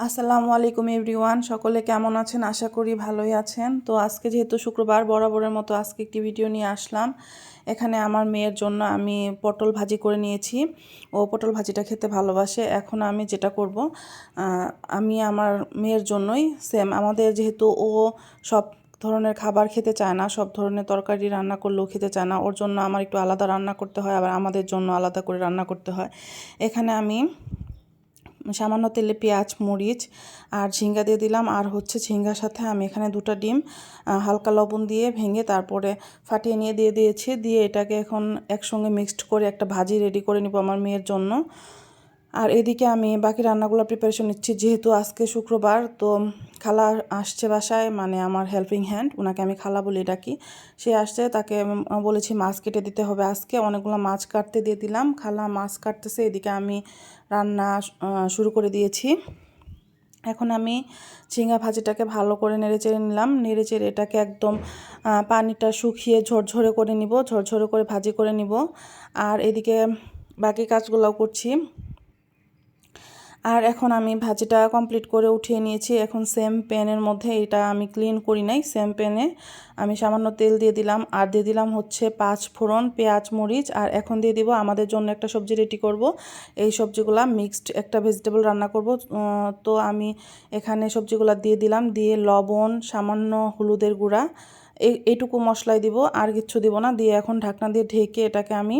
আসসালামু আলাইকুম এভরিওয়ান, সকলে কেমন আছেন? আশা করি ভালোই আছেন। তো আজকে যেহেতু শুক্রবার, বরাবরের মতো আজকে একটি ভিডিও নিয়ে আসলাম। এখানে আমার মেয়ের জন্য আমি পটল ভাজি করে নিয়েছি। ও পটল ভাজিটা খেতে ভালোবাসে। এখন আমি যেটা করব, আমি আমার মেয়ের জন্যই সেম, আমাদের যেহেতু ও সব ধরনের খাবার খেতে চায় না, সব ধরনের তরকারি রান্না করলেও খেতে চায় না, ওর জন্য আমার একটু আলাদা রান্না করতে হয়, আবার আমাদের জন্য আলাদা করে রান্না করতে হয়। এখানে আমি সামান্য তেলে পেঁয়াজ, মরিচ আর ঝিঙ্গা দিয়ে দিলাম। আর হচ্ছে ঝিঙ্গার সাথে আমি এখানে 2টা ডিম হালকা লবণ দিয়ে ভেঙে তারপরে ফাটিয়ে নিয়ে দিয়ে দিয়েছি। দিয়ে এটাকে এখন একসঙ্গে মিক্সড করে একটা ভাজি রেডি করে নিব আমার মেয়ের জন্য। আর এদিকে আমি বাকি রান্নাগুলো প্রিপারেশন নিচ্ছি। যেহেতু আজকে শুক্রবার, তো খালা আসছে বাসায়, মানে আমার হেল্পিং হ্যান্ড, ওনাকে আমি খালা বলে ডাকি। সে আসছে, তাকে বলেছি মাছ কেটে দিতে হবে। আজকে অনেকগুলো মাছ কাটতে দিয়ে দিলাম, খালা মাছ কাটতেছে, এদিকে আমি রান্না শুরু করে দিয়েছি। এখন আমি ঝিঙ্গা ভাজিটাকে ভালো করে নেড়েচেড়ে নিলাম। নেড়েচেড়ে এটাকে একদম পানিটা শুকিয়ে ঝরঝরে করে নিব, ঝরঝরে করে ভাজি করে নিব। আর এদিকে বাকি কাজগুলোও করছি। আর এখন আমি ভাজিটা কমপ্লিট করে উঠিয়ে নিয়েছি। এখন সেম প্যানের মধ্যে, এটা আমি ক্লিন করি নাই, সেম প্যানে আমি সামান্য তেল দিয়ে দিলাম। আর দিয়ে দিলাম হচ্ছে 5 ফোড়ন, পেঁয়াজ, মরিচ। আর এখন দিয়ে দিব আমাদের জন্য একটা সবজি রেডি করব। এই সবজিগুলা মিক্সড একটা ভেজিটেবল রান্না করব। তো আমি এখানে সবজিগুলা দিয়ে দিলাম, দিয়ে লবণ, সামান্য হলুদের গুঁড়া, এইটুকু মশলাই দিব, আর কিচ্ছু দিব না। দিয়ে এখন ঢাকনা দিয়ে ঢেকে এটাকে আমি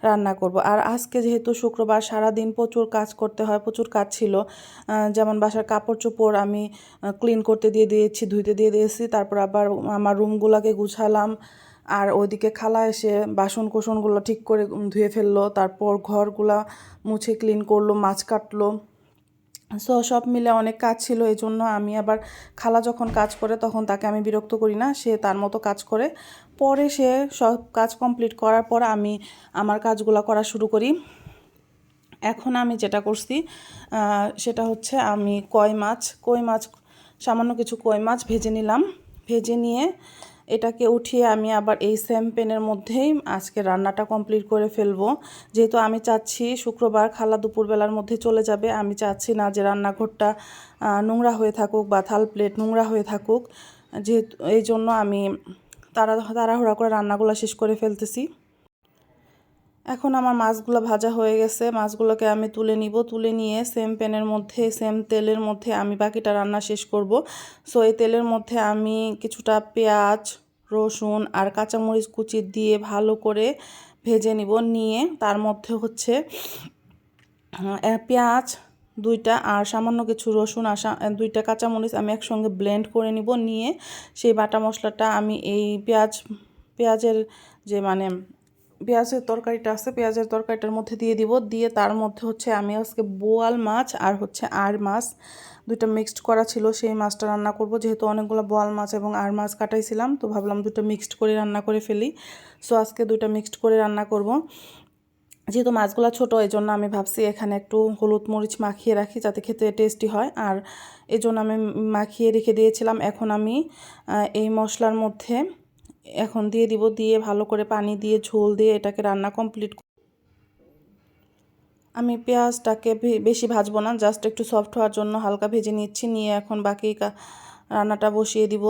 রান্না করব। আর আজকে যেহেতু শুক্রবার, সারাদিন প্রচুর কাজ করতে হয়, প্রচুর কাজ ছিল। যেমন বাসার কাপড় চোপড় আমি ক্লিন করতে দিয়ে দিয়েছি, ধুইতে দিয়ে দিয়েছি। তারপর আবার আমার রুমগুলোকে গুছালাম। আর ওইদিকে খালা এসে বাসন কোসনগুলো ঠিক করে ধুয়ে ফেললো, তারপর ঘরগুলা মুছে ক্লিন করলো, মাছ কাটলো। সো সব মিলে অনেক কাজ ছিল। এই জন্য আমি আবার, খালা যখন কাজ করে তখন তাকে আমি বিরক্ত করি না, সে তার মতো কাজ করে। পরে সে সব কাজ কমপ্লিট করার পর আমি আমার কাজগুলো করা শুরু করি। এখন আমি যেটা করছি সেটা হচ্ছে, আমি কই মাছ সামান্য কিছু কই মাছ ভেজে নিলাম। ভেজে নিয়ে এটাকে উঠিয়ে আমি আবার এই সেম প্যানের মধ্যেই আজকে রান্নাটা কমপ্লিট করে ফেলবো। যেহেতু আমি চাচ্ছি শুক্রবার খালা দুপুরবেলার মধ্যে চলে যাবে, আমি চাচ্ছি না যে রান্নাঘরটা নোংরা হয়ে থাকুক বা থাল প্লেট নোংরা হয়ে থাকুক। যেহেতু এই জন্য আমি তাড়াহুড়া করে রান্নাগুলো শেষ করে ফেলতেছি। এখন আমার মাছগুলো ভাজা হয়ে গেছে, মাছগুলোকে আমি তুলে নিব। তুলে নিয়ে সেম প্যানের মধ্যে, সেম তেলের মধ্যে আমি বাকিটা রান্না শেষ করব। সো এই তেলের মধ্যে আমি কিছুটা পেঁয়াজ, রসুন আর কাঁচামরিচ কুচি দিয়ে ভালো করে ভেজে নিব। নিয়ে তার মধ্যে হচ্ছে পেঁয়াজ 2টা আর সামান্য কিছু রসুন আর 2টা কাঁচামরিচ আমি একসঙ্গে ব্লেন্ড করে নিব। নিয়ে সেই বাটা মশলাটা আমি এই পেঁয়াজের যে মানে পেঁয়াজের তরকারিটা আছে, পেঁয়াজের তরকারিটার মধ্যে দিয়ে দিব। দিয়ে তার মধ্যে হচ্ছে আমি আজকে বোয়াল মাছ আর হচ্ছে আর মাছ 2টা মিক্সড করা ছিল, সেই মাছটা রান্না করব। যেহেতু অনেকগুলো বোয়াল মাছ এবং আর মাছ কাটাইছিলাম, তো ভাবলাম 2টা মিক্সড করে রান্না করে ফেলি। সো আজকে 2টা মিক্সড করে রান্না করব। যেহেতু মাছগুলো ছোটো, এই জন্য আমি ভাবছি এখানে একটু হলুদ মরিচ মাখিয়ে রাখি, যাতে খেতে টেস্টি হয়। আর এই জন্য আমি মাখিয়ে রেখে দিয়েছিলাম। এখন আমি এই মশলার মধ্যে এখন দিয়ে দিব। দিয়ে ভালো করে পানি দিয়ে ঝোল দিয়ে এটাকে রান্না কমপ্লিট। আমি পেঁয়াজটাকে বেশি ভাজবো না, জাস্ট একটু সফট হওয়ার জন্য হালকা ভেজে নিচ্ছি। নিয়ে এখন বাকি রান্নাটা বসিয়ে দিব।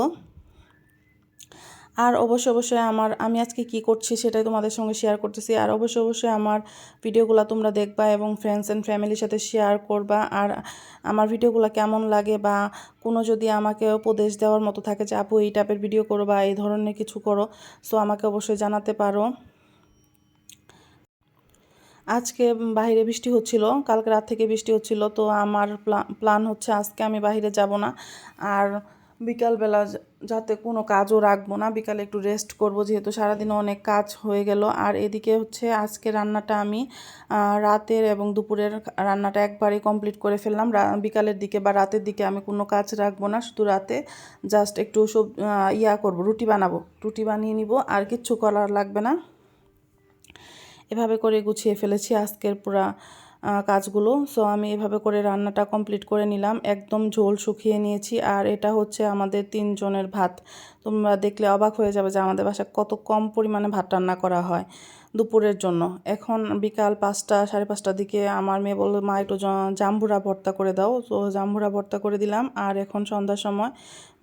আর অবশ্যই আমি আজকে কি করছি সেটাই তোমাদের সঙ্গে শেয়ার করতেছি। আর অবশ্যই আমার ভিডিওগুলো তোমরা দেখবা এবং ফ্রেন্ডস অ্যান্ড ফ্যামিলির সাথে শেয়ার করবা। আর আমার ভিডিওগুলো কেমন লাগে, বা কোনো যদি আমাকে উপদেশ দেওয়ার মতো থাকে যে আপু এই টাইপের ভিডিও করো বা এই ধরনের কিছু করো, সো আমাকে অবশ্যই জানাতে পারো। আজকে বাইরে বৃষ্টি হচ্ছিল, কালকে রাত থেকে বৃষ্টি হচ্ছিল। তো আমার প্ল্যান হচ্ছে আজকে আমি বাইরে যাব না। আর বিকালবেলা যাতে কোনো কাজও রাখবো না, বিকালে একটু রেস্ট করব, যেহেতু সারাদিনও অনেক কাজ হয়ে গেল। আর এদিকে হচ্ছে আজকে রান্নাটা আমি রাতের এবং দুপুরের রান্নাটা একবারে কমপ্লিট করে ফেললাম। বিকালের দিকে বা রাতের দিকে আমি কোনো কাজ রাখবো না, শুধু রাতে জাস্ট একটু করব, রুটি বানাবো, রুটি বানিয়ে নিব, আর কিচ্ছু করার লাগবে না। এভাবে করে গুছিয়ে ফেলেছি আজকের পুরা কাজগুলো। সো আমি এভাবে করে রান্নাটা কমপ্লিট করে নিলাম, একদম ঝোল শুকিয়ে নিয়েছি। আর এটা হচ্ছে আমাদের 3 জনের ভাত। তোমরা দেখলে অবাক হয়ে যাবে যে আমাদের বাসায় কত কম পরিমাণে ভাত রান্না করা হয় দুপুরের জন্য। এখন বিকাল 5টা 5:30টার দিকে আমার মেয়ে বলল, মা একটু জাম্বুরা ভর্তা করে দাও। তো জাম্বুরা ভর্তা করে দিলাম। আর এখন সন্ধ্যার সময়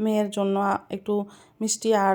মেয়ের জন্য একটু মিষ্টি আর